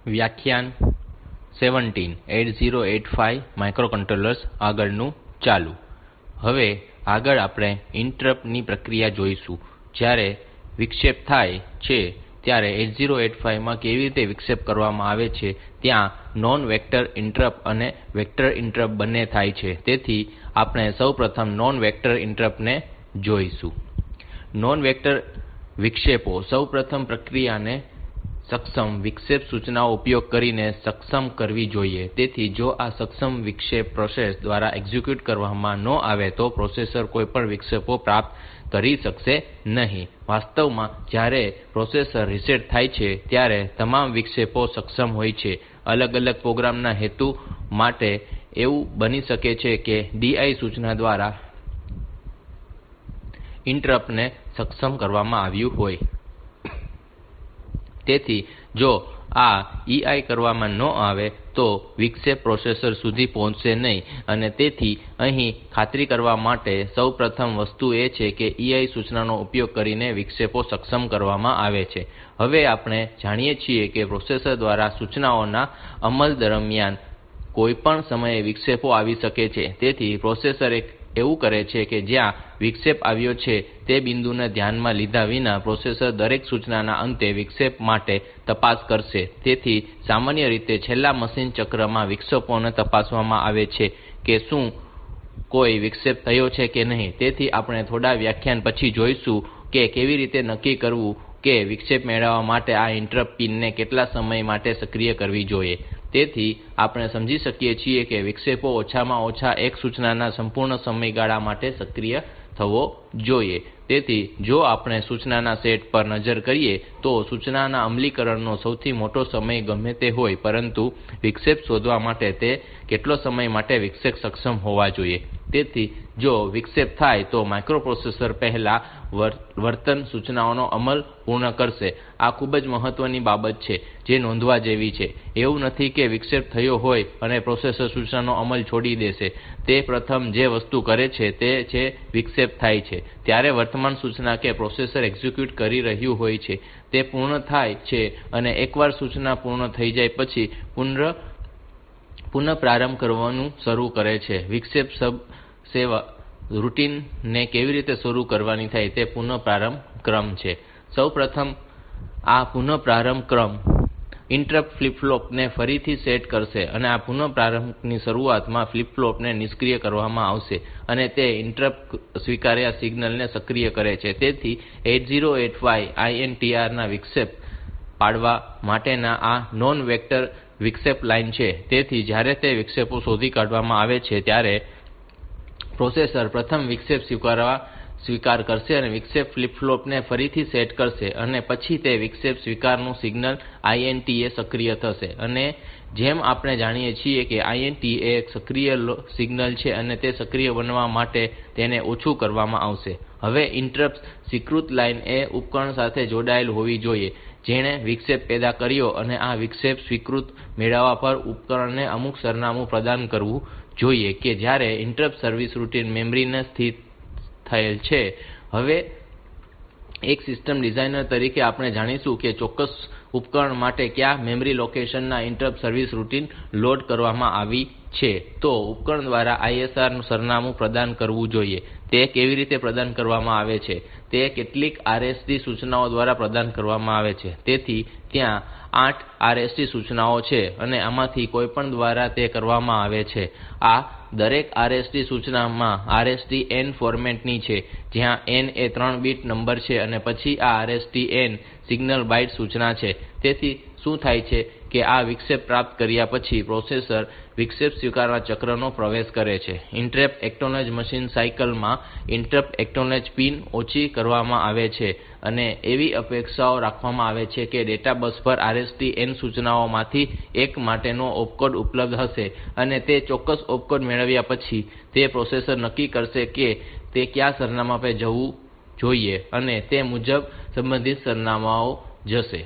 વ્યાખ્યાન 8085 માઇક્રોકન્ટ્રોલર્સ આગળનું ચાલુ. હવે આગળ આપણે ઇન્ટરપ્ટ ની પ્રક્રિયા જોઈશું. જ્યારે વિક્ષેપ થાય છે ત્યારે 8085 માં કેવી રીતે વિક્ષેપ કરવામાં આવે છે. ત્યાં નોન વેક્ટર ઇન્ટરપ્ટ અને વેક્ટર ઇન્ટરપ્ટ બંને થાય છે. તેથી આપણે સૌપ્રથમ નોન વેક્ટર ઇન્ટરપ્ટ ને જોઈશું. નોન વેક્ટર વિક્ષેપો સૌપ્રથમ પ્રક્રિયાને સક્ષમ વિક્ષેપ સૂચનાનો ઉપયોગ કરીને સક્ષમ કરવી જોઈએ. તેથી જો આ સક્ષમ વિક્ષેપ પ્રોસેસર દ્વારા એક્ઝિક્યુટ કરવામાં ન આવે તો પ્રોસેસર કોઈપણ વિક્ષેપો પ્રાપ્ત કરી શકશે નહીં. વાસ્તવમાં જ્યારે પ્રોસેસર રીસેટ થાય છે ત્યારે તમામ વિક્ષેપો સક્ષમ હોય છે. અલગ અલગ પ્રોગ્રામ ના હેતુ માટે એવું બની શકે છે કે DI સૂચના દ્વારા ઇન્ટરપ્ટ ને સક્ષમ કરવામાં આવ્યું હોય. તેથી જો આ EI કરવામાં ન આવે તો વિક્ષેપ પ્રોસેસર સુધી પહોંચશે નહીં. અને તેથી અહીં ખાતરી કરવા માટે સૌપ્રથમ વસ્તુ એ છે કે EI સૂચનાનો ઉપયોગ કરીને વિક્ષેપો સક્ષમ કરવામાં આવે છે. હવે આપણે જાણીએ છીએ કે પ્રોસેસર દ્વારા સૂચનાઓના અમલ દરમિયાન કોઈપણ સમયે વિક્ષેપો આવી શકે છે. તેથી પ્રોસેસર એવું કરે છે કે જ્યાં વિક્ષેપ આવ્યો છે તે બિંદુને ધ્યાનમાં લીધા વિના પ્રોસેસર દરેક સૂચનાના અંતે વિક્ષેપ માટે તપાસ કરશે. તેથી સામાન્ય રીતે છેલ્લા મશીન ચક્રમાં વિક્ષેપોને તપાસવામાં આવે છે કે શું કોઈ વિક્ષેપ થયો છે કે નહીં. તેથી આપણે થોડા વ્યાખ્યાન પછી જોઈશું કે કેવી રીતે નક્કી કરવું કે વિક્ષેપ મેળવવા માટે આ ઇન્ટરપ્ટ પિન ને કેટલા સમય માટે સક્રિય કરવી જોઈએ. તેથી આપણે સમજી શકીએ છીએ કે વિક્ષેપો ઓછામાં ઓછા એક સૂચનાના સંપૂર્ણ સમયગાળા માટે સક્રિય થવો જોઈએ. તેથી જો આપણે સૂચનાના સેટ પર નજર કરીએ તો સૂચનાના અમલીકરણનો સૌથી મોટો સમય ગમે તે હોય, પરંતુ વિક્ષેપ શોધવા માટે તે કેટલો સમય માટે વિક્ષેપ સક્ષમ હોવા જોઈએ. તેથી જો વિક્ષેપ થાય તો માઇક્રોપ્રોસેસર પહેલા વર્તન સૂચનાઓનો અમલ પૂર્ણ કરશે. આ ખૂબ જ મહત્વની બાબત છે જે નોંધવા જેવી છે. એવું નથી કે વિક્ષેપ થયો હોય અને પ્રોસેસર સૂચનાનો અમલ છોડી દેશે. તે પ્રથમ જે વસ્તુ કરે છે તે છે વિક્ષેપ થાય છે ત્યારે વર્તમાન સૂચના કે પ્રોસેસર એક્ઝિક્યુટ કરી રહ્યું હોય છે તે પૂર્ણ થાય છે અને એકવાર સૂચના પૂર્ણ થઈ જાય પછી પુનઃપ્રારંભ કરવાનું શરૂ કરે છે. વિક્ષેપ સેવા રૂટીન ને કેવી રીતે શરૂ કરવાની થાય તે પુનઃપ્રારંભ ક્રમ છે. સૌપ્રથમ આ પુનઃપ્રારંભ ક્રમ ઇન્ટરપ્ટ ફ્લિપ ફ્લોપ ને ફરીથી સેટ કરશે અને આ પુનઃપ્રારંભની શરૂઆતમાં ફ્લિપ ફ્લોપ ને નિષ્ક્રિય કરવામાં આવશે અને તે ઇન્ટરપ્ટ સ્વીકાર્ય સિગ્નલ ને સક્રિય કરે છે. તેથી 8085 INTR ના વિક્ષેપ પાડવા માટેના આ નોન વેક્ટર વિક્ષેપ લાઇન છે. તેથી જ્યારે તે વિક્ષેપો શોધી કાઢવામાં આવે છે ત્યારે પ્રોસેસર પ્રથમ વિક્ષેપ સ્વીકાર કરશે અને વિક્ષેપ ફ્લિપ ફ્લોપ ને ફરીથી સેટ કરશે અને પછી તે વિક્ષેપ સ્વીકારનું સિગ્નલ INTA સક્રિય થશે. અને જેમ આપણે જાણીએ છીએ કે INTA એક સક્રિય સિગ્નલ છે અને તે સક્રિય બનવા માટે તેને ઓછું કરવામાં આવશે. હવે ઇન્ટરપ્ટ સ્વીકૃત લાઇન એ ઉપકરણ સાથે જોડાયેલ હોવી જોઈએ જેણે વિક્ષેપ પેદા કર્યો અને આ વિક્ષેપ સ્વીકૃતિ મેળવવા પર ઉપકરણને અમુક સરનામું પ્રદાન કરવું જોઈએ કે જ્યારે ઇન્ટરપ્ટ સર્વિસ રૂટીન મેમરી માં સ્થિત થયેલ છે. હવે એક સિસ્ટમ ડિઝાઇનર તરીકે આપણે જાણીશું કે ચોક્કસ ઉપકરણ માટે કયા મેમરી લોકેશન માં ઇન્ટરપ્ટ સર્વિસ રૂટીન લોડ કરવામાં આવી છે. તો ઉપકરણ દ્વારા ISR સરનામું પ્રદાન કરવું જોઈએ. તે કેવી રીતે પ્રદાન કરવામાં આવે છે તે કેટલીક RST સૂચનાઓ દ્વારા પ્રદાન કરવામાં આવે છે. તેથી ત્યાં 8 RST સૂચનાઓ છે અને આમાંથી કોઈપણ દ્વારા તે કરવામાં આવે છે. આ દરેક RST સૂચનામાં RST n ફોર્મેટ ની છે જ્યાં n એ 3 બીટ નંબર છે અને પછી આ RST n સિંગલ બાઈટ સૂચના છે. તેથી શું થાય છે કે આ વિક્ષેપ પ્રાપ્ત કર્યા પછી પ્રોસેસર વિક્ષેપ સ્વીકાર ચક્રનો પ્રવેશ કરે છે. ઇન્ટરપ્ટ એક્નોલેજ મશીન સાયકલ માં ઇન્ટરપ્ટ એક્નોલેજ પિન ઓછી કરવામાં આવે છે અને એવી અપેક્ષા રાખવામાં આવે છે કે ડેટા બસ પર RST n સૂચનાઓમાંથી એક માટેનો ઓપકોડ ઉપલબ્ધ હશે અને તે ચોક્કસ ઓપકોડ મેળવ્યા પછી તે પ્રોસેસર નક્કી કરશે કે તે કયા સરનામા પર જવું જોઈએ અને તે મુજબ સંબંધિત સરનામાં જશે.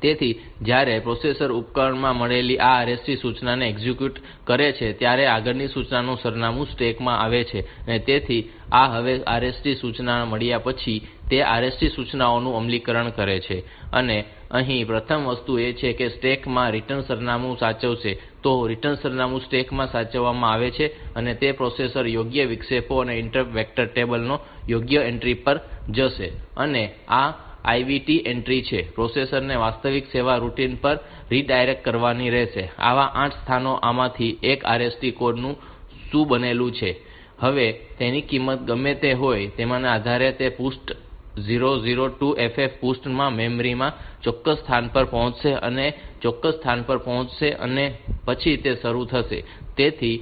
તેથી જ્યારે પ્રોસેસર ઉપકરણમાં મળેલી આ RST સૂચનાને એક્ઝિક્યુટ કરે છે ત્યારે આગળની સૂચનાનું સરનામું સ્ટેક માં આવે છે અને તેથી આ હવે RST સૂચના મળ્યા પછી તે RST સૂચનાઓનું અમલીકરણ કરે છે અને અહીં પ્રથમ વસ્તુ એ છે કે સ્ટેક માં રિટર્ન સરનામું સાચવશે. તો રિટર્ન સરનામું સ્ટેક માં સાચવવામાં આવે છે અને તે પ્રોસેસર યોગ્ય વિક્ષેપો અને ઇન્ટરપ્ટ વેક્ટર ટેબલ ની યોગ્ય એન્ટ્રી પર જશે. અને આ IVT એન્ટ્રી છે પ્રોસેસરને વાસ્તવિક સેવા રૂટિન પર રીડાયરેક્ટ કરવાની રહેશે. આવા 8 સ્થાનો આમાંથી એક RST કોડ નું શું બનેલું છે. હવે તેની કિંમત ગમે તે હોય તેના આધારે તે પૃષ્ઠ 002FF પૃષ્ઠમાં મેમરી માં ચોક્કસ સ્થાન પર પહોંચશે અને ચોક્કસ સ્થાન પર પહોંચશે અને પછી તે શરૂ થશે. તેથી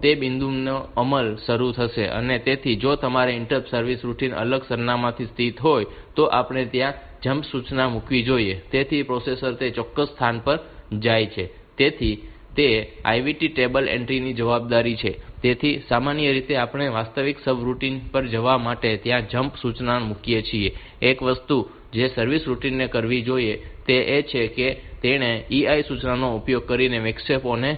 તે બિંદુનો અમલ શરૂ થશે. અને તેથી જો તમારી ઇન્ટરપ્ટ સર્વિસ રૂટિન અલગ સરનામાંથી સ્થિત હોય તો આપણે ત્યાં જમ્પ સૂચના મૂકવી જોઈએ. તેથી પ્રોસેસર તે ચોક્કસ સ્થાન પર જાય છે. તેથી તે IVT ટેબલ એન્ટ્રી ની જવાબદારી છે. તેથી સામાન્ય રીતે આપણે વાસ્તવિક સબરૂટિન પર જવા માટે ત્યાં જમ્પ સૂચના મૂકીએ છીએ. એક વસ્તુ જે સર્વિસ રૂટિનને કરવી જોઈએ તે એ છે કે તેણે EI સૂચનાનો ઉપયોગ કરીને વિક્ષેપોને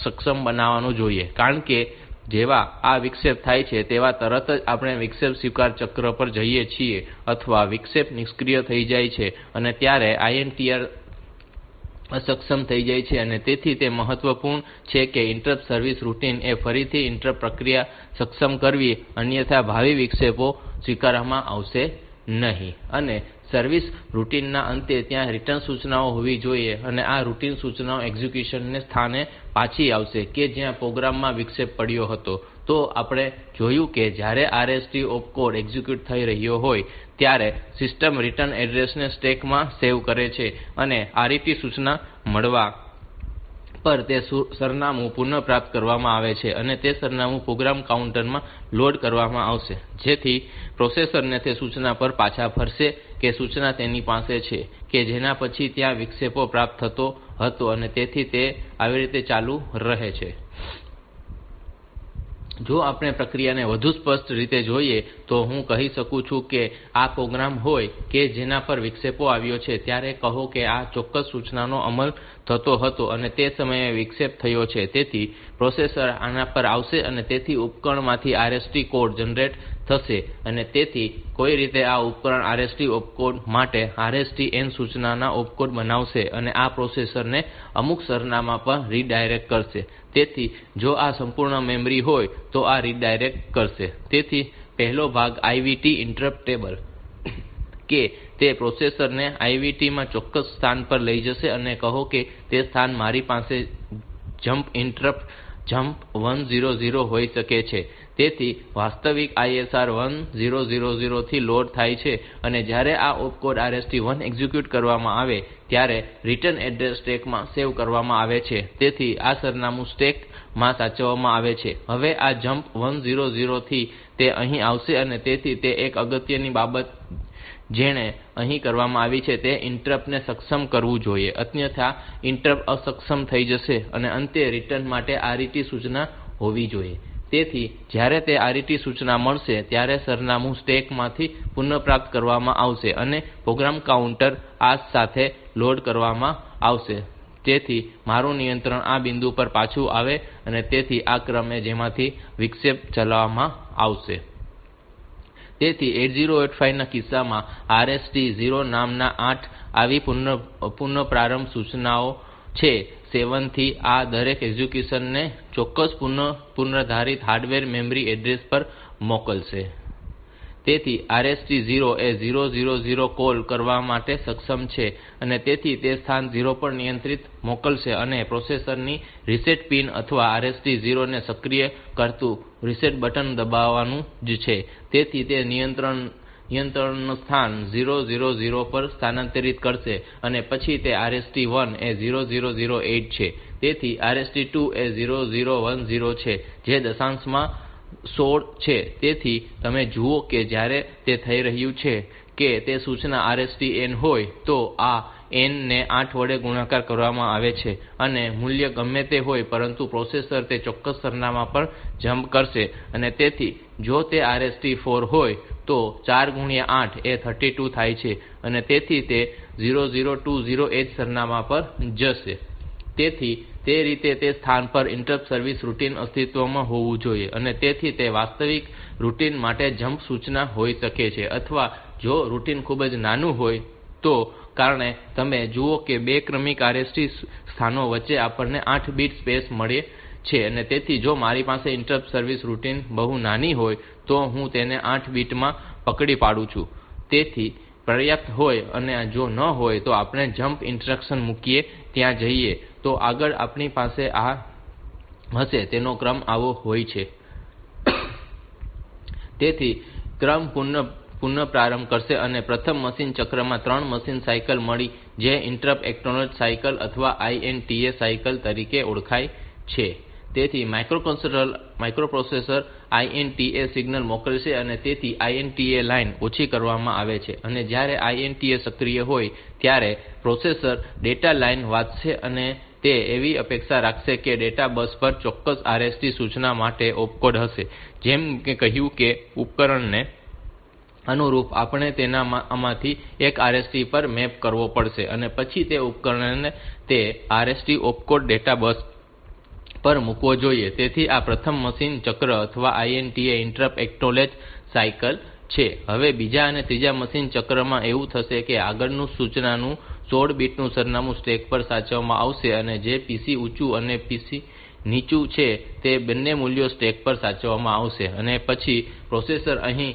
સક્ષમ બનાવવું જોઈએ. કારણ કે જેવા આ વિક્ષેપ થાય છે તેવા તરત જ આપણે વિક્ષેપ સ્વીકાર ચક્ર પર જઈએ છીએ અથવા વિક્ષેપ નિષ્ક્રિય થઈ જાય છે અને ત્યારે INTR અસક્ષમ થઈ જાય છે. અને તેથી તે મહત્વપૂર્ણ છે કે ઇન્ટરપ્ટ સર્વિસ રૂટિન એ ફરીથી ઇન્ટરપ્ટ પ્રક્રિયા સક્ષમ કરવી, અન્યથા ભાવિ વિક્ષેપો સ્વીકારવામાં આવશે નહીં. અને સર્વિસ રૂટિન ના અંતે ત્યાં રિટર્ન સૂચનાઓ હોવી જોઈએ અને આ રૂટિન સૂચનાઓ એક્ઝિક્યુશન ને સ્થાને પાછી આવશે કે જ્યાં પ્રોગ્રામ માં વિક્ષેપ પડ્યો હતો. તો આપણે જોયું કે જ્યારે RST ઓપકોડ એક્ઝિક્યુટ થઈ રહ્યો હોય ત્યારે સિસ્ટમ રિટર્ન એડ્રેસ ને સ્ટેક માં સેવ કરે છે અને RET સૂચના મળવા પર તે સરનામું પુનઃપ્રાપ્ત કરવામાં આવે છે અને તે સરનામું પ્રોગ્રામ કાઉન્ટર માં લોડ કરવામાં આવશે જેથી પ્રોસેસર ને તે સૂચના પર પાછા ફરશે કે સૂચના તેની પાસે છે કે જેના પછી ત્યાં વિક્ષેપ પ્રાપ્ત થતો હતો અને તેથી તે આવી રીતે ચાલુ રહે છે. જો આપણે પ્રક્રિયાને વધુ સ્પષ્ટ રીતે જોઈએ તો હું કહી શકું છું કે આ પ્રોગ્રામ હોય કે જેના પર વિક્ષેપ આવ્યો છે ત્યારે કહો કે આ ચોક્કસ સૂચનાનો અમલ થતો હતો અને તે સમયે વિક્ષેપ થયો છે. તેથી પ્રોસેસર આના પર આવશે અને તેથી ઉપકરણમાંથી RST કોડ જનરેટ થશે અને તેથી કોઈ રીતે આ ઉપકરણ RST ઓપકોડ માટે RST n સૂચનાના ઓપકોડ બનાવશે અને આ પ્રોસેસરને અમુક સરનામા પર રીડાયરેક્ટ કરશે. તેથી જો આ સંપૂર્ણ મેમરી હોય તો આ રીડાયરેક્ટ કરશે. તેથી પહેલો ભાગ IVT ઇન્ટરપ્ટ ટેબલ કે તે પ્રોસેસર ને IVT માં ચોક્કસ સ્થાન પર લઈ જશે અને કહો કે તે સ્થાન મારી પાસે જમ્પ ઇન્ટરપ્ટ જમ્પ 100 હોઈ શકે છે. તેથી વાસ્તવિક ISR 1000 થી લોડ થાય છે અને જ્યારે આ ઓપકોડ RST 1 એક્ઝિક્યુટ કરવામાં આવે ત્યારે રિટર્ન એડ્રેસ સ્ટેક માં સેવ કરવામાં આવે છે. તેથી આ સરનામું સ્ટેક માં સાચવવામાં આવે છે. હવે આ જમ્પ 100 થી તે અહીં આવશે અને તેથી તે એક અગત્યની બાબત જેણે અહીં કરવામાં આવી છે તે ઇન્ટરપ્ટ ને સક્ષમ કરવું જોઈએ, અન્યથા ઇન્ટરપ્ટ અસક્ષમ થઈ જશે અને અંતે રિટર્ન માટે RET સૂચના હોવી જોઈએ. તેથી જ્યારે તે RET સૂચના મળશે ત્યારે સરનામું સ્ટેક માંથી પુનઃપ્રાપ્ત કરવામાં આવશે અને પ્રોગ્રામ કાઉન્ટર આ સાથે લોડ કરવામાં આવશે જેથી મારું નિયંત્રણ આ બિંદુ પર પાછું આવે અને તેથી આ ક્રમે જેમાંથી વિક્ષેપ ચલાવવામાં આવશે. તેથી 8085 ના કિસ્સામાં RST 0 નામના 8 આવી પુનઃપ્રારંભ સૂચનાઓ છે. 7 થી આ દરેક એક્ઝિક્યુશન ને ચોક્કસ પૂર્વનિર્ધારિત હાર્ડવેર મેમરી એડ્રેસ પર મોકલશે. તેથી RST 0 એ 000 કૉલ કરવા માટે સક્ષમ છે અને તેથી તે સ્થાન 0 પર નિયંત્રિત મોકલશે અને પ્રોસેસર ની રીસેટ પિન અથવા RST 0 ને સક્રિય કરતું રીસેટ બટન દબાવવાનું જ છે. તેથી તે નિયંત્રણનું સ્થાન 000 પર સ્થાનાંતરિત કરશે અને પછી તે RST 1 એ 0008 છે. તેથી RST 2 એ 0010 છે જે દશાંશમાં 16 છે. તેથી તમે જુઓ કે જ્યારે તે થઈ રહ્યું છે કે તે સૂચના RST n હોય તો આ n ને 8 વડે ગુણાકાર કરવામાં આવે છે અને મૂલ્ય ગમે તે હોય પરંતુ પ્રોસેસર તે ચોક્કસ સરનામા પર જમ્પ કરશે અને તેથી જો તે RST 4 હોય તો 4 × 8 એ 32 થાય છે અને તેથી તે 00208 સરનામા પર જશે. તેથી તે રીતે તે સ્થાન પર ઇન્ટરપ્ટ સર્વિસ રૂટિન અસ્તિત્વમાં હોવું જોઈએ અને તેથી તે વાસ્તવિક રૂટિન માટે જમ્પ સૂચના હોઈ શકે છે અથવા જો રૂટિન ખૂબ જ નાનું હોય તો કારણે તમે જુઓ કે બે ક્રમિક RST સ્થાનો વચ્ચે આપણને 8 બીટ સ્પેસ મળે છે. અને તેથી જો મારી પાસે ઇન્ટરપ્ટ સર્વિસ રૂટિન બહુ નાની હોય તો હું તેને 8 બીટ માં પકડી પાડું છું. તેથી પર્યાપ્ત હોય અને જો ન હોય તો આપણે જમ્પ ઇન્સ્ટ્રક્શન મૂકીને ત્યાં જઈએ તો આગળ આપણી પાસે આ હશે તેનો ક્રમ આવો હોય છે. તેથી ક્રમ પુનઃપ્રારંભ કરશે અને પ્રથમ મશીન ચક્રમાં 3 મશીન સાયકલ મળી જે ઇન્ટરપ્ટ એક્નોલેજ સાયકલ અથવા INTA સાયકલ તરીકે ઓળખાય છે. તેથી માઇક્રોપ્રોસેસર INTA સિગ્નલ મોકલશે અને તેથી INTA લાઇન ઓછી કરવામાં આવે છે અને જ્યારે INTA સક્રિય હોય ત્યારે પ્રોસેસર ડેટા લાઇન વાંચશે અને તે એવી અપેક્ષા રાખશે કે ડેટા બસ પર ચોક્કસ RST સૂચના માટે ઓપકોડ હશે. જેમ કે કહ્યું કે ઉપકરણને અનુરૂપ આપણે તેને આમાંથી એક RST પર મેપ કરવો પડશે અને પછી તે ઉપકરણને તે RST ઓપકોડ ડેટા બસ પર મૂકવો જોઈએ. તેથી આ પ્રથમ મશીન ચક્ર અથવા INTA ઇન્ટરપ્ટ એક્નોલેજ સાયકલ છે. હવે બીજા અને ત્રીજા મશીન ચક્રમાં એવું થશે કે આગળની સૂચનાનું 16 બીટ સરનામું સ્ટેક પર સાચવવામાં આવશે અને જે PC ઊંચું અને PC નીચું છે તે બંને મૂલ્યો સ્ટેક પર સાચવવામાં આવશે અને પછી પ્રોસેસર અહીં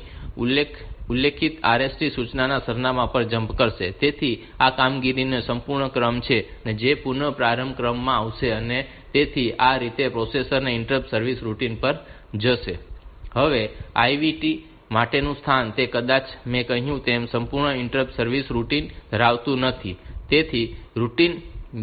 ઉલ્લેખિત RST સૂચનાના સરનામા પર જમ્પ કરશે. તેથી આ કામગીરીનો સંપૂર્ણ ક્રમ છે જે પુનઃપ્રારંભ ક્રમમાં આવશે અને તેથી આ રીતે પ્રોસેસર ઇન્ટરપ્ટ સર્વિસ રૂટિન પર જશે. હવે IVT માટેનું સ્થાન તે કદાચ મેં કહ્યું તેમ સંપૂર્ણ ઇન્ટરપ્ટ સર્વિસ રૂટિન ધરાવતું નથી. તેથી રૂટિન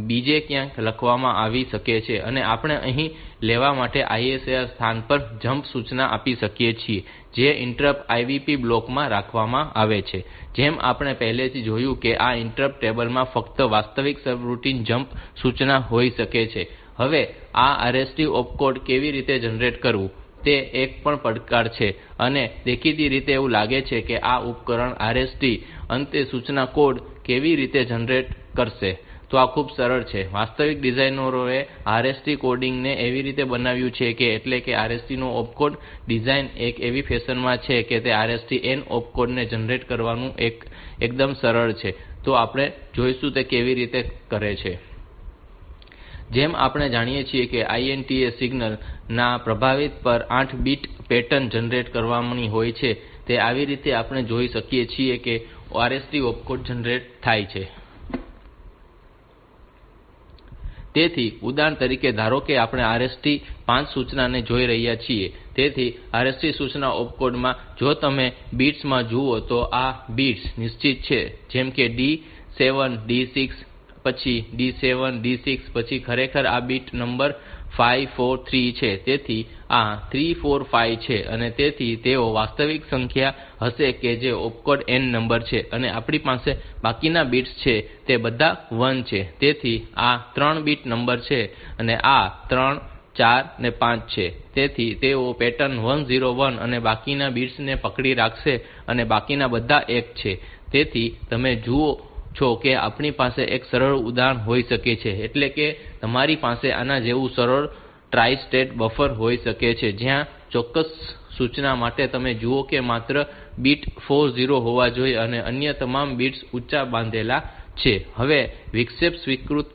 બીજે ક્યાંક લખવામાં આવી શકે છે અને આપણે અહીં લેવા માટે ISR સ્થાન પર જમ્પ સૂચના આપી શકીએ છીએ જે ઇન્ટરપ્ટ IVP બ્લોક માં રાખવામાં આવે છે. જેમ આપણે પહેલેથી જોયું છે કે આ ઇન્ટરપ્ટ ટેબલ માં ફક્ત વાસ્તવિક સબરૂટિન જમ્પ સૂચના હોઈ શકે છે. હવે આ RST ઓપકોડ કેવી રીતે જનરેટ કરવું તે એક પણ પડકાર છે અને દેખીતી રીતે એવું લાગે છે કે આ ઉપકરણ RST અંતે સૂચના કોડ કેવી રીતે જનરેટ કરશે. તો આ ખૂબ સરળ છે. વાસ્તવિક ડિઝાઇનરોએ RST કોડિંગ ને એવી રીતે બનાવ્યું છે કે એટલે કે RST નો ઓપકોડ ડિઝાઇન એક એવી ફેશન માં છે કે તે RST n ઓપકોડ ને જનરેટ કરવાનું એકદમ સરળ છે. તો આપણે જોઈશું તે કેવી રીતે કરે છે. જેમ આપણે જાણીએ છીએ કે INTA સિગ્નલ ના પ્રભાવિત પર 8 બીટ પેટર્ન જનરેટ કરવાની હોય છે તે આવી રીતે આપણે જોઈ શકીએ છીએ કે RST ઓપકોડ જનરેટ થાય છે. તેથી ઉદાહરણ તરીકે ધારો કે આપણે RST 5 સૂચનાને જોઈ રહ્યા છીએ. તેથી RST સૂચના ઓપકોડ માં જો તમે બિટ્સ માં જુઓ તો આ બિટ્સ નિશ્ચિત છે જેમ કે D7 D6 પછી D7 D6 પછી ખરેખર આ બીટ નંબર 5 4 3 છે. તેથી આ 3 4 5 છે અને તેથી તેઓ વાસ્તવિક સંખ્યા હશે કે જે ઓપકોડ n નંબર છે અને આપણી પાસે બાકીના બિટ્સ છે તે બધા 1 છે. તેથી આ 3 બીટ નંબર છે અને આ 3 4 અને 5 છે. તેથી તેઓ પેટર્ન 101 અને બાકીના બિટ્સ ને પકડી રાખશે અને બાકીના બધા 1 છે. તેથી તમે જુઓ છો કે આપણી પાસે એક સરળ ઉદાહરણ હોઈ શકે છે એટલે કે તમારી પાસે આના જેવું સરળ ટ્રાઇ સ્ટેટ બફર હોઈ શકે છે જ્યાં ચોક્કસ સૂચના માટે તમે જુઓ કે માત્ર બીટ 40 હોવા જોઈએ અને અન્ય તમામ બિટ્સ ઊંચા બાંધેલા છે. હવે વિક્ષેપ સ્વીકૃત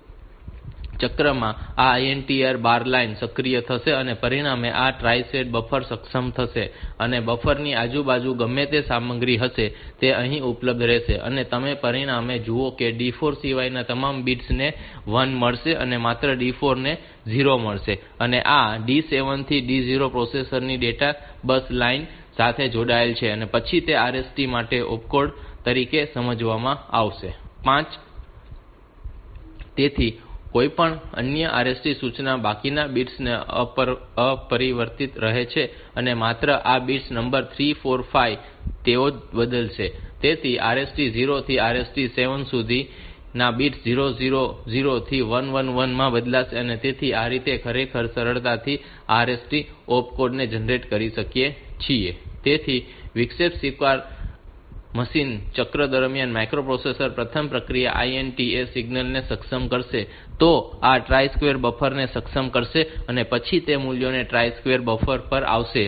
ચક્રમાં આ INTR બાર લાઇન સક્રિય થશે અને પરિણામે આ ટ્રાઇ સ્ટેટ બફર સક્ષમ થશે અને બફર ની આજુબાજુ ગમે તે સામગ્રી હશે તે અહીં ઉપલબ્ધ રહેશે અને તમે પરિણામે જુઓ કે D4 સિવાયના તમામ બિટ્સ ને 1 મળશે અને માત્ર D4 ને 0 મળશે અને આ D7 થી D0 પ્રોસેસર ની ડેટા બસ લાઇન સાથે જોડાયેલ છે અને પછી તે RST માટે ઓપકોડ તરીકે સમજવામાં આવશે. 5 તેથી કોઈપણ અન્ય RST સૂચના બાકીના બિટ્સ અપરિવર્તિત રહે છે અને માત્ર આ બિટ્સ નંબર 3 4 5 તેઓ બદલાશે. તેથી RST 0 થી RST 7 સુધીના બિટ્સ 000 થી 111 માં બદલાશે અને તેથી આ રીતે ખરેખર સરળતાથી RST ઓપકોડ ને જનરેટ કરી શકીએ છીએ. તેથી વિક્ષેપ સ્વીકાર મશીન ચક્ર દરમિયાન માઇક્રોપ્રોસેસર પ્રથમ પ્રક્રિયા INTA સિગ્નલ ને સક્ષમ કરશે તો આ ટ્રાઇ સ્ક્વેર બફર ને સક્ષમ કરશે અને પછી તે મૂલ્યો ટ્રાઇ સ્ક્વેર બફર પર આવશે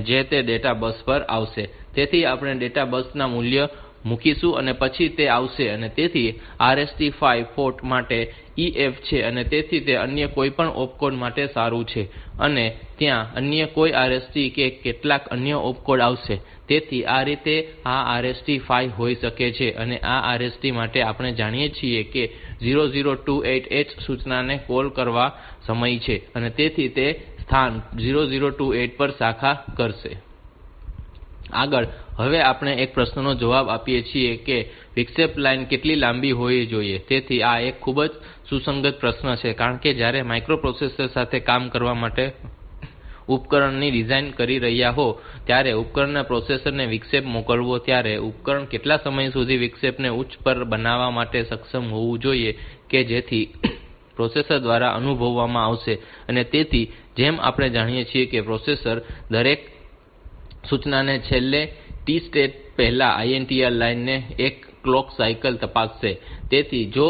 જે તે ડેટા બસ પર આવશે. તેથી આપણે ડેટા બસ ના મૂલ્ય મૂકીશું અને પછી તે આવશે અને તેથી RST 5 પોર્ટ માટે EF છે અને તેથી તે અન્ય કોઈપણ ઓપકોડ માટે સારું છે અને ત્યાં અન્ય કોઈ RST કે કેટલાક અન્ય ઓપકોડ આવશે. તેથી આ રીતે આ RST 5 હોઈ શકે છે અને આ RST માટે આપણે જાણીએ છીએ કે 0028 H સૂચનાને કૉલ કરવાનો સમય છે અને તેથી તે સ્થાન 0028 પર શાખા કરશે. આગળ હવે આપણે એક પ્રશ્નનો જવાબ આપીએ છીએ કે વિક્ષેપ લાઇન કેટલી લાંબી હોવી જોઈએ. તેથી આ એક ખૂબ જ સુસંગત પ્રશ્ન છે કારણ કે જ્યારે માઇક્રોપ્રોસેસર સાથે કામ કરવા માટે ઉપકરણની ડિઝાઇન કરી રહ્યા હોવ ત્યારે ઉપકરણના પ્રોસેસરને વિક્ષેપ મોકલવો ત્યારે ઉપકરણ કેટલા સમય સુધી વિક્ષેપને ઉચ્ચ પર બનાવવા માટે સક્ષમ હોવું જોઈએ કે જેથી પ્રોસેસર દ્વારા અનુભવવામાં આવશે. અને તેથી જેમ આપણે જાણીએ છીએ કે પ્રોસેસર દરેક સૂચનાને છેલ્લે T સ્ટેટ પહેલા INTR લાઇનની એક ક્લોક સાયકલ તપાસશે. તેથી જો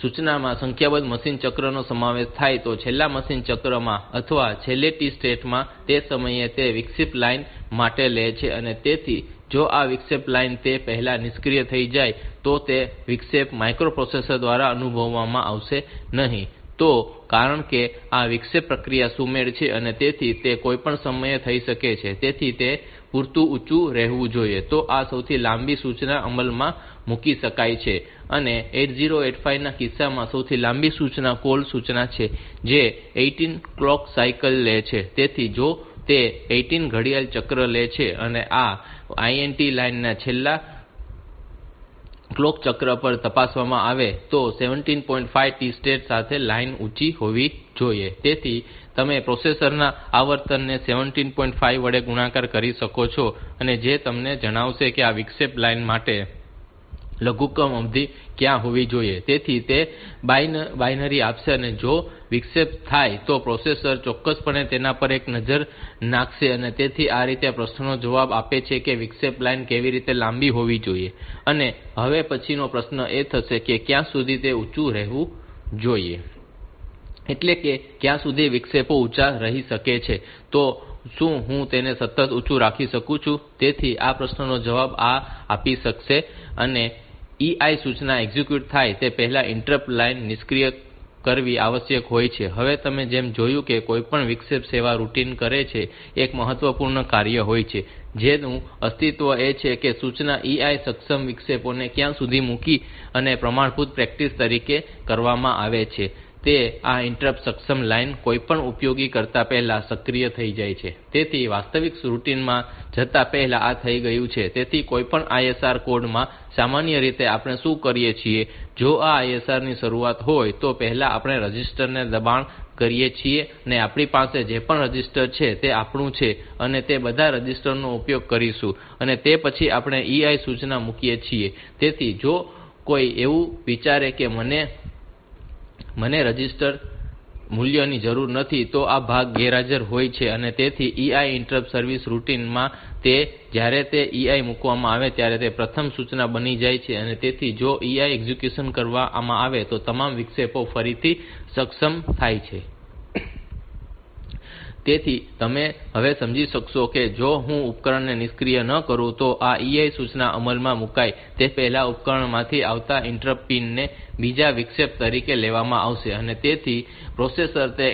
સૂચનામાં સંખ્યાબંધ મશીન ચક્રનો સમાવેશ થાય તો છેલ્લા મશીન ચક્રમાં અથવા છેલ્લે T સ્ટેટ માં તે સમયે તે વિક્ષેપ લાઇન માટે લે છે અને તેથી જો આ વિક્ષેપ લાઇન તે પહેલાં નિષ્ક્રિય થઈ જાય તો તે વિક્ષેપ માઇક્રોપ્રોસેસર દ્વારા અનુભવવામાં આવશે નહીં. તો કારણ કે આ વિક્ષેપ પ્રક્રિયા સુમેળ છે અને તેથી તે કોઈપણ સમયે થઈ શકે છે તેથી તે પૂરતું ઊંચું રહેવું જોઈએ તો આ સૌથી લાંબી સૂચના અમલમાં મૂકી શકાય છે. અને 8085 ના કિસ્સામાં સૌથી લાંબી સૂચના કૉલ સૂચના છે જે 18 ક્લોક સાયકલ લે છે. તેથી જો તે 18 ઘડિયાળ ચક્ર લે છે અને આ INT લાઇનના છેલ્લા ક્લોક ચક્ર પર તપાસવામાં આવે તો 17.5 T સ્ટેટ સાથે લાઇન ઊંચી હોવી જોઈએ. તેથી તમે પ્રોસેસરના આવર્તનને 17.5 વડે ગુણાકાર કરી શકો છો અને જે તમને જણાવશે કે આ વિક્ષેપ લાઇન માટે લઘુત્તમ અવધિ ક્યાં હોવી જોઈએ. તેથી તે બાઈનરી આપશે અને જો વિક્ષેપ થાય તો પ્રોસેસર ચોક્કસપણે તેના પર એક નજર નાખશે અને તેથી આ રીતે પ્રશ્નનો જવાબ આપે છે કે વિક્ષેપ લાઇન કેવી રીતે લાંબી હોવી જોઈએ. અને હવે પછીનો પ્રશ્ન એ થશે કે ક્યાં સુધી તે ઊંચું રહેવું જોઈએ એટલે કે ક્યાં સુધી વિક્ષેપો ઊંચા રહી શકે છે. તો શું હું તેને સતત ઊંચું રાખી શકું છું? તેથી આ પ્રશ્નનો જવાબ આપી શકશે અને EI સૂચના એક્ઝિક્યુટ થાય તે પહેલાં ઇન્ટરપ્ટ લાઇન નિષ્ક્રિય કરવી આવશ્યક હોય છે. હવે તમે જેમ જોયું કે કોઈપણ વિક્ષેપ સેવા રૂટિન કરે છે એક મહત્વપૂર્ણ કાર્ય હોય છે જેનું અસ્તિત્વ એ છે કે સૂચના EI સક્ષમ વિક્ષેપોને ક્યાં સુધી મૂકી અને પ્રમાણભૂત પ્રેક્ટિસ તરીકે કરવામાં આવે છે તે આ ઇન્ટરપ્ટ સક્ષમ લાઇન કોઈપણ ઉપયોગ કરતા પહેલા સક્રિય થઈ જાય છે. તેથી વાસ્તવિક રૂટિનમાં જતા પહેલા આ થઈ ગયું છે. તેથી કોઈપણ ISR કોડ માં સામાન્ય રીતે આપણે શું કરીએ છીએ જો આ ISR ની શરૂઆત હોય તો પહેલા આપણે રજિસ્ટર ને દબાણ કરીએ છીએ અને આપણી પાસે જે પણ રજિસ્ટર છે તે આપણું છે અને તે બધા રજિસ્ટર નો ઉપયોગ કરીશું અને તે પછી આપણે EI સૂચના મૂકીએ છીએ. તેથી જો કોઈ એવું વિચારે કે મને રજિસ્ટર મૂલ્યની જરૂર નથી તો આ ભાગ ગેરહાજર હોય છે અને તેથી EI ઇન્ટરપ્ટ સર્વિસ રૂટિન માં જ્યારે તે EI મૂકવામાં આવે ત્યારે તે પ્રથમ સૂચના બની જાય છે અને તેથી જો EI એક્ઝિક્યુશન કરવામાં આવે તો તમામ વિક્ષેપો ફરીથી સક્ષમ થાય છે. તેથી તમે હવે સમજી શકશો કે જો હું ઉપકરણને નિષ્ક્રિય ન કરું તો આ EI સૂચના અમલમાં મુકાય તે પહેલાં ઉપકરણમાંથી આવતા ઇન્ટરપ્ટ પિન ને બીજા વિક્ષેપ તરીકે લેવામાં આવશે અને તેથી પ્રોસેસર તે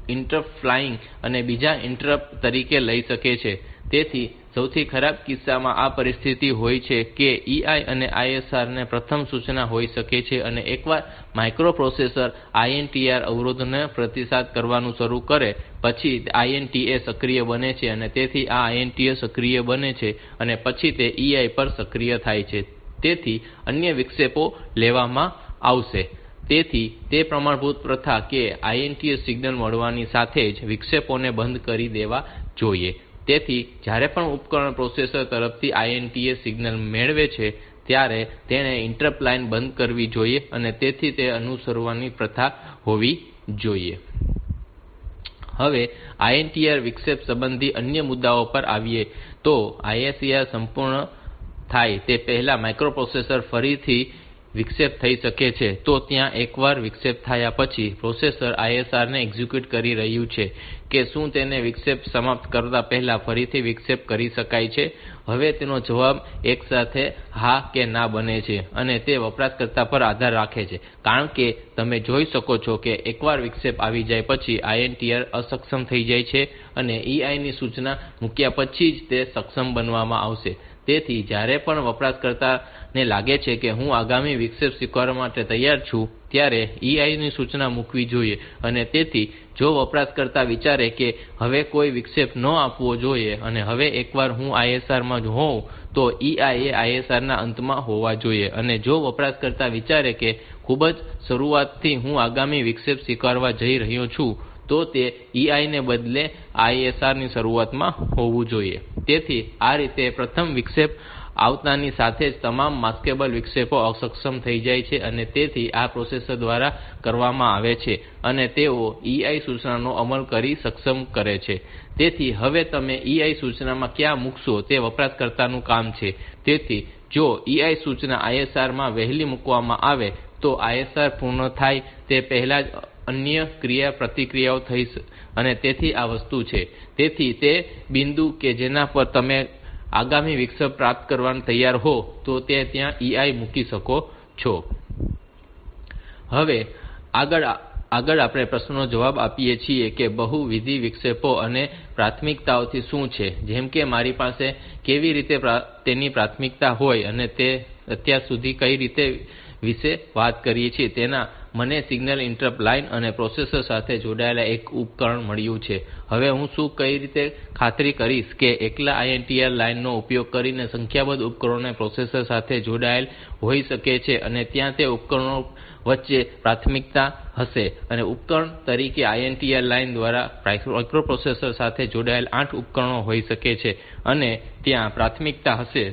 ઇન્ટરપ્ટ ફ્લાઇંગ અને બીજા ઇન્ટરપ્ટ તરીકે લઈ શકે છે. તેથી સૌથી ખરાબ કિસ્સામાં આ પરિસ્થિતિ હોય છે કે EI અને ISR ની પ્રથમ સૂચના હોઈ શકે છે અને એકવાર માઇક્રોપ્રોસેસર INTR અવરોધનો પ્રતિસાદ કરવાનું શરૂ કરે પછી INTA સક્રિય બને છે અને તેથી આ INTA સક્રિય બને છે અને પછી તે EI પર સક્રિય થાય છે. તેથી અન્ય વિક્ષેપો લેવામાં આવશે. તેથી તે પ્રમાણભૂત પ્રથા કે INTA સિગ્નલ મળવાની સાથે જ વિક્ષેપોને બંધ કરી દેવા જોઈએ. તેથી જ્યારે પણ ઉપકરણ પ્રોસેસર તરફથી INTA સિગ્નલ મેળવે છે ત્યારે તેણે ઇન્ટરપ્ટ લાઇન બંધ કરવી જોઈએ અને તેથી તે અનુસરવાની પ્રથા હોવી જોઈએ. હવે INTR વિક્ષેપ સંબંધિત અન્ય મુદ્દાઓ પર આવીએ તો ISR સંપૂર્ણ થાય તે પહેલાં માઇક્રોપ્રોસેસર ફરીથી વિક્ષેપ થઈ શકે છે. તો ત્યાં એકવાર વિક્ષેપ થયા પછી પ્રોસેસર ISR ને એક્ઝિક્યુટ કરી રહ્યું છે કે શું તેને વિક્ષેપ સમાપ્ત કરતા પહેલા ફરીથી વિક્ષેપ કરી શકાય છે. હવે તેનો જવાબ એકસાથે હા કે ના બંને છે અને તે વપરાશકર્તા પર આધાર રાખે છે, કારણ કે તમે જોઈ શકો છો કે એકવાર વિક્ષેપ આવી જાય પછી INTR અસક્ષમ થઈ જાય છે અને EI ની સૂચના મૂક્યા પછી જ તે સક્ષમ બનાવવામાં આવશે. તેથી જ્યારે પણ વપરાશકર્તાને લાગે છે કે હું આગામી વિક્ષેપ સ્વીકારવા માટે તૈયાર છું, ત્યારે EI ની સૂચના મૂકવી જોઈએ. અને તેથી જો વપરાશકર્તા વિચારે કે હવે કોઈ વિક્ષેપ ન આપવો જોઈએ અને હવે એકવાર હું ISR માં હોઉં તો EI એ ISR ના અંતમાં હોવા જોઈએ. અને જો વપરાશકર્તા વિચારે કે ખૂબ જ શરૂઆતથી હું આગામી વિક્ષેપ સ્વીકારવા જઈ રહ્યો છું, તો તે EI ને બદલે ISR ની શરૂઆતમાં હોવું જોઈએ. તેથી આ રીતે પ્રથમ વિક્ષેપ આવતાની સાથે જ તમામ માસ્કેબલ વિક્ષેપો અસક્ષમ થઈ જાય છે અને તેથી આ પ્રોસેસર દ્વારા કરવામાં આવે છે અને તેઓ EI સૂચનાનો અમલ કરી સક્ષમ કરે છે. તેથી હવે તમે EI સૂચના ક્યાં મૂકશો તે વપરાશકર્તાનું કામ છે. તેથી જો EI સૂચના ISR માં વહેલી મૂકવામાં આવે તો ISR પૂર્ણ થાય તે પહેલાં જ અન્ય ક્રિયાપ્રતિક્રિયાઓ થઈ અને તેથી આ વસ્તુ છે. તેથી તે બિંદુ કે જેના પર તમે આગામી વિક્ષેપ પ્રાપ્ત કરવા તૈયાર હો તો ત્યાં EI મૂકી શકો છો. હવે આગળ આપણે પ્રશ્નનો જવાબ આપીએ છીએ કે બહુવિધ વિક્ષેપો અને પ્રાથમિકતાઓ શું છે. જેમ કે મારી પાસે કેવી રીતે તેની પ્રાથમિકતા હોય અને તે અત્યાર સુધી કઈ રીતે વિશે વાત કરી છે તેના મને સિગ્નલ ઇન્ટરપ્ટ લાઇન અને પ્રોસેસર સાથે જોડાયેલ એક ઉપકરણ મળ્યું છે. હવે હું કઈ રીતે ખાતરી કરીશ કે એકલા INTR લાઇન નો ઉપયોગ કરીને સંખ્યાબંધ ઉપકરણો પ્રોસેસર સાથે જોડાયેલ હોઈ શકે છે અને ત્યાં તે ઉપકરણો વચ્ચે પ્રાથમિકતા હશે. અને ઉપકરણ તરીકે INTR લાઇન દ્વારા માઇક્રોપ્રોસેસર સાથે જોડાયેલ 8 ઉપકરણો હોઈ શકે છે અને ત્યાં પ્રાથમિકતા હશે.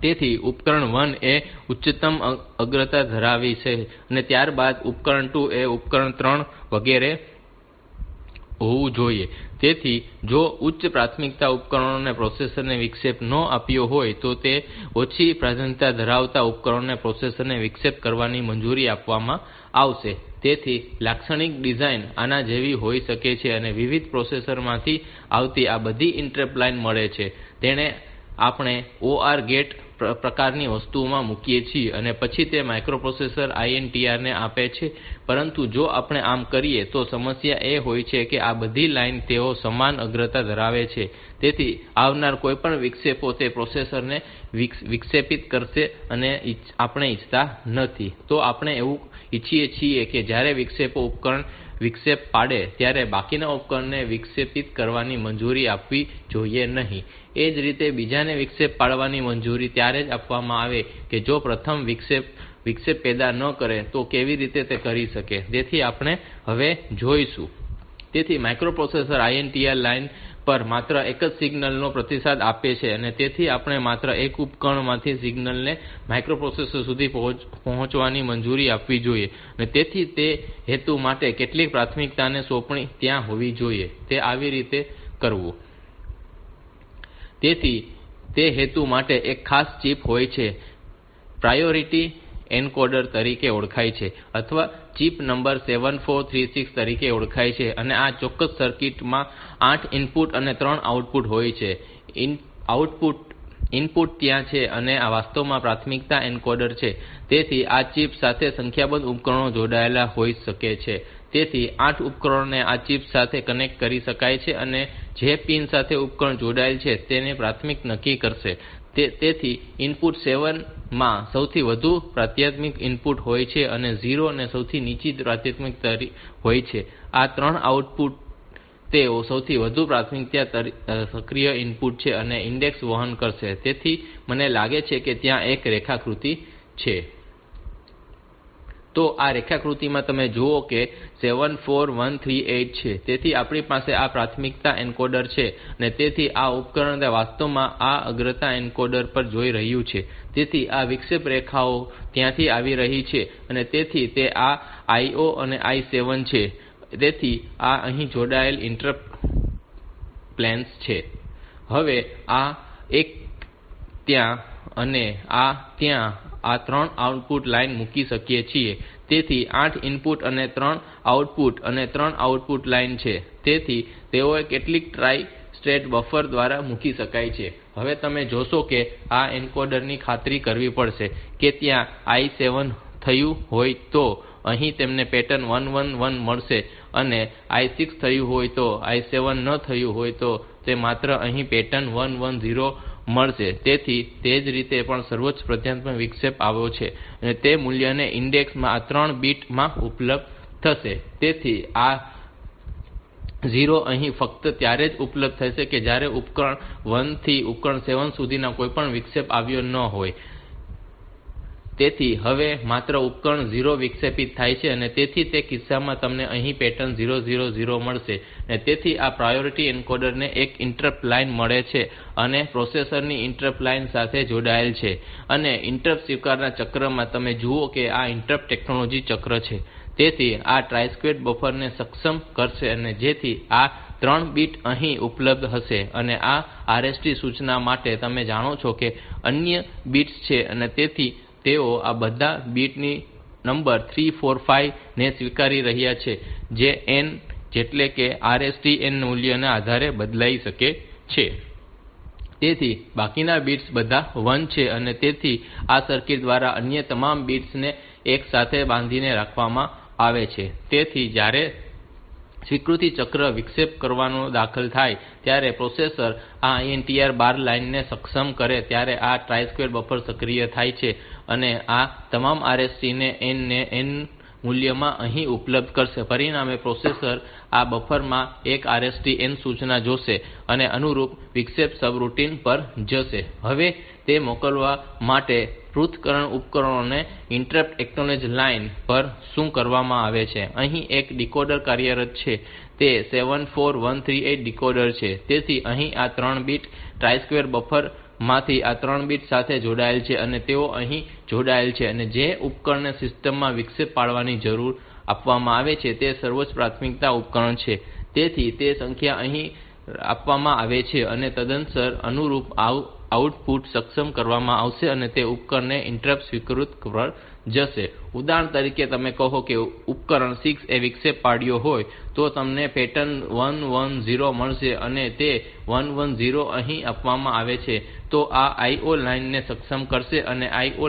તેથી ઉપકરણ 1 એ ઉચ્ચતમ અગ્રતા ધરાવે છે અને ત્યારબાદ ઉપકરણ 2 એ ઉપકરણ 3 વગેરે હોવું જોઈએ. તેથી જો ઉચ્ચ પ્રાથમિકતા ઉપકરણોને પ્રોસેસરને વિક્ષેપ ન આપ્યો હોય તો તે ઓછી પ્રાધાન્યતા ધરાવતા ઉપકરણોને પ્રોસેસરને વિક્ષેપ કરવાની મંજૂરી આપવામાં આવશે. તેથી લાક્ષણિક ડિઝાઇન આના જેવી હોઈ શકે છે અને વિવિધ પ્રોસેસર માંથી આવતી આ બધી ઇન્ટરપ્ટ લાઇન મળે છે તેને આપણે OR ગેટ પ્રકારની વસ્તુમાં મૂકીએ છીએ અને પછી તે માઇક્રોપ્રોસેસર INTR ને આપે છે. પરંતુ જો આપણે આમ કરીએ તો સમસ્યા એ હોય છે કે આ બધી લાઈન તેઓ સમાન અગ્રતા ધરાવે છે. તેથી આવનાર કોઈપણ વિક્ષેપો તે પ્રોસેસર ને વિક્ષેપિત કરશે અને આપણે ઈચ્છતા નથી. તો આપણે એવું ઈચ્છીએ છીએ કે જ્યારે ઉપકરણ વિક્ષેપ પાડે ત્યારે બાકીના ઉપકરણોને વિક્ષેપિત કરવાની મંજૂરી આપવી જોઈએ નહીં. એ જ રીતે બીજાને વિક્ષેપ પાડવાની મંજૂરી ત્યારે જ આપવામાં આવે કે જો પ્રથમ વિક્ષેપ પેદા ન કરે તો કેવી રીતે તે કરી શકે. તેથી આપણે હવે જોઈશું. તેથી માઇક્રોપ્રોસેસર INTR લાઇન પર માત્ર એક જ સિગ્નલ નો પ્રતિસાદ આપે છે અને તેથી આપણે માત્ર એક ઉપકરણમાંથી સિગ્નલ ને માઇક્રોપ્રોસેસર સુધી પહોંચવાની મંજૂરી આપવી જોઈએ. અને તેથી તે હેતુ માટે કેટલીક પ્રાથમિકતાની સોંપણી ત્યાં હોવી જોઈએ. તે આવી રીતે કરવું. તેથી તે હેતુ માટે એક ખાસ ચિપ હોય છે જે પ્રાયોરિટી એન્કોડર તરીકે ઓળખાય છે અથવા ચિપ નંબર 7436 તરીકે ઓળખાય છે. અને આ ચોક્કસ સર્કિટ માં 8 ઇનપુટ અને 3 આઉટપુટ હોય છે. ઇનપુટ ત્યાં છે અને આ વાસ્તવમાં પ્રાથમિકતા એન્કોડર છે. તેથી આ ચિપ સાથે સંખ્યાબંધ ઉપકરણો જોડાયેલા હોઈ શકે છે. તેથી 8 ઉપકરણોને આ ચિપ સાથે કનેક્ટ કરી શકાય છે અને જે પિન સાથે ઉપકરણ જોડાયેલ છે તેની પ્રાથમિકતા નક્કી કરશે. તેથી ઇનપુટ 7 માં સૌથી વધુ પ્રાથમિક ઇનપુટ હોય છે અને 0 સૌથી નીચી પ્રાથમિક હોય છે. આ 3 આઉટપુટ તેઓ સૌથી વધુ પ્રાથમિકતા સક્રિય ઇનપુટ છે અને ઇન્ડેક્સ વહન કરશે. તેથી મને લાગે છે કે ત્યાં એક રેખાકૃતિ છે. તો આ રેખાકૃતિમાં તમે જુઓ કે 74138 છે. તેથી આપણી પાસે આ પ્રાથમિકતા એન્કોડર છે અને તેથી આ ઉપકરણ વાસ્તવમાં આ અગ્રતા એન્કોડર પર જોઈ રહ્યું છે. તેથી આ વિક્ષેપ રેખાઓ ત્યાંથી આવી રહી છે અને તેથી તે આ IO અને I7 છે. તેથી આ અહીં જોડાયેલ ઇન્ટરપ્ટ પ્લેન્સ છે. હવે આ એક ત્યાં અને આ ત્યાં આ 3 આઉટપુટ લાઇન મૂકી શકીએ છીએ. તેથી 8 ઇનપુટ અને 3 આઉટપુટ અને 3 આઉટપુટ લાઇન છે. તેથી તેઓને કેટલીક ટ્રાઇ સ્ટેટ બફર દ્વારા મૂકી શકાય છે. હવે તમે જોશો કે આ એન્કોડર ની ખાતરી કરવી પડશે કે ત્યાં I7 થયું હોય તો અહીં તેમને પેટર્ન 111 મળશે અને I6 થયું હોય તો I7 ન થયું હોય તો માત્ર અહીં પેટર્ન 110 મળશે. તેથી તે જ રીતે પણ સર્વોચ્ચ પ્રાધાન્યતા વિક્ષેપ આવ્યો છે અને તે મૂલ્ય ઇન્ડેક્સ માં આ 3 બીટ માં ઉપલબ્ધ થશે. તેથી આ 0 અહીં ફક્ત ત્યારે જ ઉપલબ્ધ થશે કે જ્યારે ઉપકરણ 1 થી ઉપકરણ 7 સુધીમાં કોઈપણ વિક્ષેપ આવ્યો ન હોય. તેથી હવે માત્ર ઉપકરણ 0 વિક્ષેપિત થાય છે અને તેથી તે કિસ્સામાં તમને અહીં પેટર્ન 000 મળશે. અને તેથી આ પ્રાયોરિટી એન્કોડર ને એક ઇન્ટરપ્ટ લાઇન મળે છે અને પ્રોસેસર ની ઇન્ટરપ્ટ લાઇન સાથે જોડાયેલ છે. અને ઇન્ટરપ્ટ સ્વીકારના ચક્રમાં તમે જુઓ કે આ ઇન્ટરપ્ટ ટેકનોલોજી ચક્ર છે. તેથી આ ટ્રાઇ સ્ટેટ બફર ને સક્ષમ કરશે અને જેથી આ 3 બીટ અહીં ઉપલબ્ધ હશે અને આ RST સૂચના માટે તમે જાણો છો કે અન્ય બિટ્સ છે અને તેથી તેઓ આ બધા બિટ્સ નંબર 3 4 5 ને સ્વીકારી રહ્યા છે જે n એટલે કે RST n મૂલ્યના આધારે બદલાઈ શકે છે. તેથી બાકીના બિટ્સ બધા 1 છે અને તેથી આ સર્કિટ દ્વારા અન્ય તમામ બિટ્સ ને એકસાથે બાંધીને રાખવામાં આવે છે. તેથી જ્યારે સ્વીકૃતિ ચક્ર વિક્ષેપ કરવાનો દાખલ થાય ત્યારે પ્રોસેસર આ INTR બાર લાઇન ને સક્ષમ કરે ત્યારે આ ટ્રાઇ સ્ટેટ બફર સક્રિય થાય છે અને આ તમામ RST ને n મૂલ્યમાં અહીં ઉપલબ્ધ કરશે. પરિણામે પ્રોસેસર આ બફર માં એક RST n સૂચના જોશે અને અનુરૂપ વિક્ષેપ સબરૂટિન પર જશે. હવે તે મોકલવા માટે પૃથ્થકરણ ઉપકરણોને ઇન્ટરપ્ટ એક્નોલેજ લાઇન પર શું કરવામાં આવે છે. અહીં એક ડીકોડર કાર્યરત છે. તે 74138 ડીકોડર છે. તેથી અહીં આ 3 બીટ ટ્રાઇ સ્ટેટ બફર માંથી આ 3 બિટ્સ સાથે જોડાયેલ છે અને તેઓ અહીં જોડાયેલ છે અને જે ઉપકરણને સિસ્ટમ માં વિક્ષેપ પાડવાની જરૂર આપવામાં આવે છે તે સર્વોચ્ચ પ્રાથમિકતા ઉપકરણ છે. તેથી તે સંખ્યા અહીં આપવામાં આવે છે અને તદનુસાર અનુરૂપ આઉટપુટ સક્ષમ કરવામાં આવશે અને તે ઉપકરણને ઇન્ટરપ્ટ સ્વીકૃત પર જશે. ઉદાહરણ તરીકે તમે કહો કે ઉપકરણ 6 એ વિક્ષેપ પાડ્યો હોય તો તમને પેટર્ન 110 મળશે અને તે 110 અહીં આપવામાં આવે છે. તો આ IO લાઇન ને સક્ષમ કરશે અને IO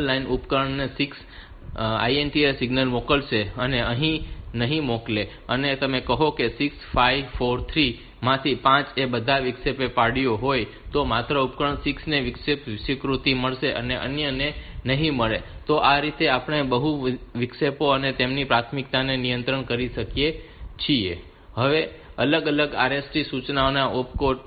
લાઇન ઉપકરણને 6 INTR સિગ્નલ મોકલશે અને અહીં નહીં મોકલે. અને તમે કહો કે 6 5 4 3 માંથી 5 એ બધા વિક્ષેપ પાડ્યો હોય તો માત્ર ઉપકરણ 6 ને વિક્ષેપ સ્વીકૃતિ મળશે અને અન્યને નહીં મળે. તો આ રીતે આપણે બહુ વિક્ષેપો અને તેમની પ્રાથમિકતાને નિયંત્રિત કરી શકીએ છીએ. હવે અલગ અલગ RST સૂચનાઓના ઓપકોડ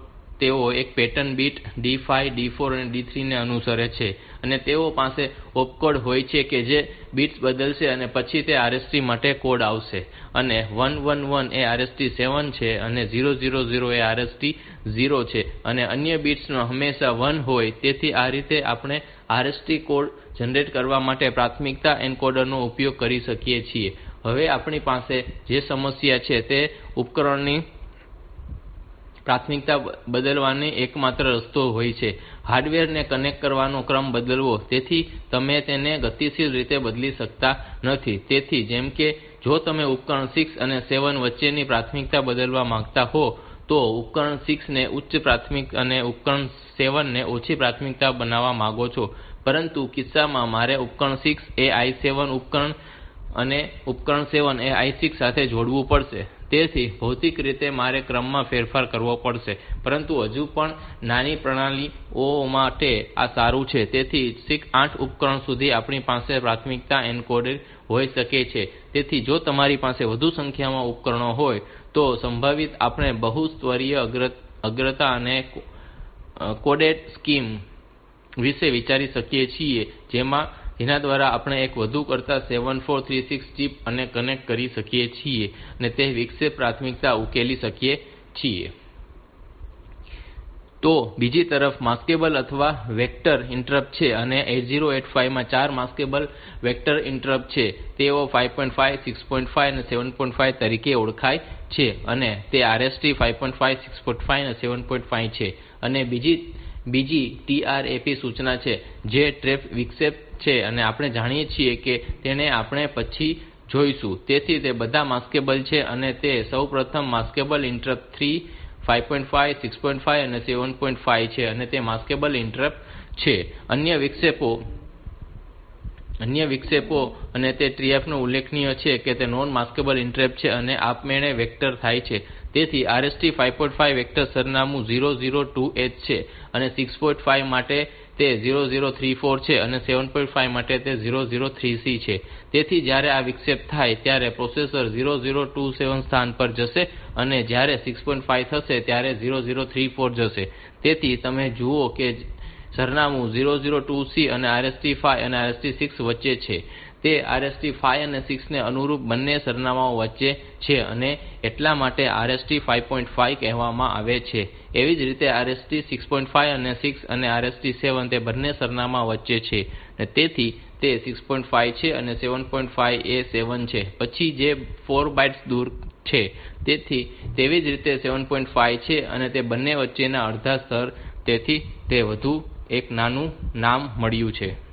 તેઓ એક પેટર્ન બીટ D5 D4 અને D3 ને અનુસરે છે અને તેઓ પાસે ઓપકોડ હોય છે કે જે બિટ્સ બદલશે અને પછી તે RST માટે કોડ આવશે. અને 111 એ RST 7 છે અને 000 એ RST 0 છે અને અન્ય બિટ્સ હંમેશા 1 હોય. તેથી આ રીતે આપણે RST કોડ જનરેટ કરવા માટે પ્રાથમિકતા એન્કોડર નો ઉપયોગ કરી શકીએ છીએ. હવે આપણી પાસે જે સમસ્યા છે તે ઉપકરણની પ્રાથમિકતા બદલવાનો એકમાત્ર રસ્તો હોય છે હાર્ડવેર ને કનેક્ટ કરવાનો ક્રમ બદલવો. તેથી તમે તેને ગતિશીલ રીતે બદલી શકતા નથી. તેથી જેમ કે જો તમે ઉપકરણ 6 અને 7 વચ્ચેની પ્રાથમિકતા બદલવા માંગતા હો તો ઉપકરણ 6 ને ઉચ્ચ પ્રાથમિકતા અને ઉપકરણ 7 ને ઓછી પ્રાથમિકતા બનાવવા માંગો છો. પરંતુ કિસ્સામાં મારે ઉપકરણ 6 એ I7 ઉપકરણ અને ઉપકરણ 7 એ I6 સાથે જોડવું પડશે. તેથી ભૌતિક રીતે મારે ક્રમમાં ફેરફાર કરવો પડશે. પરંતુ હજુ પણ નાની પ્રણાલીઓ માટે આ સારું છે. તેથી 8 ઉપકરણો સુધી આપણી પાસે પ્રાથમિકતા એન્કોડર હોઈ શકે છે. તેથી જો તમારી પાસે વધુ સંખ્યામાં ઉપકરણો હોય તો સંભવિત આપણે બહુ સ્તરીય અગ્રતા અને કોડેડ સ્કીમ વિશે વિચારી શકીએ છીએ જેના દ્વારા આપણે એક વધુ કરતાં 7436 ચિપ ને કનેક્ટ કરી શકીએ છીએ અને તે વિક્ષેપ પ્રાથમિકતા ઉકેલી શકીએ છીએ. તો બીજી તરફ માસ્કેબલ અથવા વેક્ટર ઇન્ટરપ્ટ છે અને 8085 માં 4 માસ્કેબલ વેક્ટર ઇન્ટરપ્ટ છે. તેઓ 5.5 6.5 અને 7.5 તરીકે ઓળખાય છે અને તે RST 5.5 6.5 અને 7.5 છે. અને બીજી બીજી TRAP સૂચના છે જે TRAP વિક્ષેપ છે અને આપણે જાણીએ છીએ કે તેને આપણે પછી જોઈશું. તેથી તે બધા માસ્કેબલ છે અને તે સૌપ્રથમ માસ્કેબલ ઇન્ટરપ્ટ 3, 5.5, 6.5 અને 7.5 છે અને તે માસ્કેબલ ઇન્ટરપ્ટ છે. અન્ય વિક્ષેપો અને તે TRAP ઉલ્લેખનીય છે કે તે નોન માસ્કેબલ ઇન્ટરપ્ટ છે અને આપમેળે વેક્ટર થાય છે. તેથી RST 5.5 વેક્ટર સરનામું 0028 છે અને 6.5 માટે તે 0034 છે અને 7.5 માટે તે 0036 છે. તેથી જ્યારે આ વિક્ષેપ થાય ત્યારે પ્રોસેસર 0027 સ્થાન પર જશે અને જ્યારે 6.5 થશે ત્યારે 0034 જશે. તેથી તમે જુઓ કે સરનામું 002C અને RST 5 અને RST 6 વચ્ચે છે. તે RST 5 અને 6 ને અનુરૂપ બંને સરનામાઓ વચ્ચે છે અને એટલા માટે RST 5.5 કહેવામાં આવે છે. એવી જ રીતે RST 6.5 અને 6 અને RST 7 તે બંને સરનામા વચ્ચે છે. તેથી તે 6.5 છે અને 7.5 એ 7 છે. પછી જે 4 બાઇટ્સ દૂર છે. તેથી તેવી જ રીતે 7.5 છે અને તે બંને વચ્ચેના અડધા સ્તર. તેથી તે વધુ એક નાનું નામ મળ્યું છે.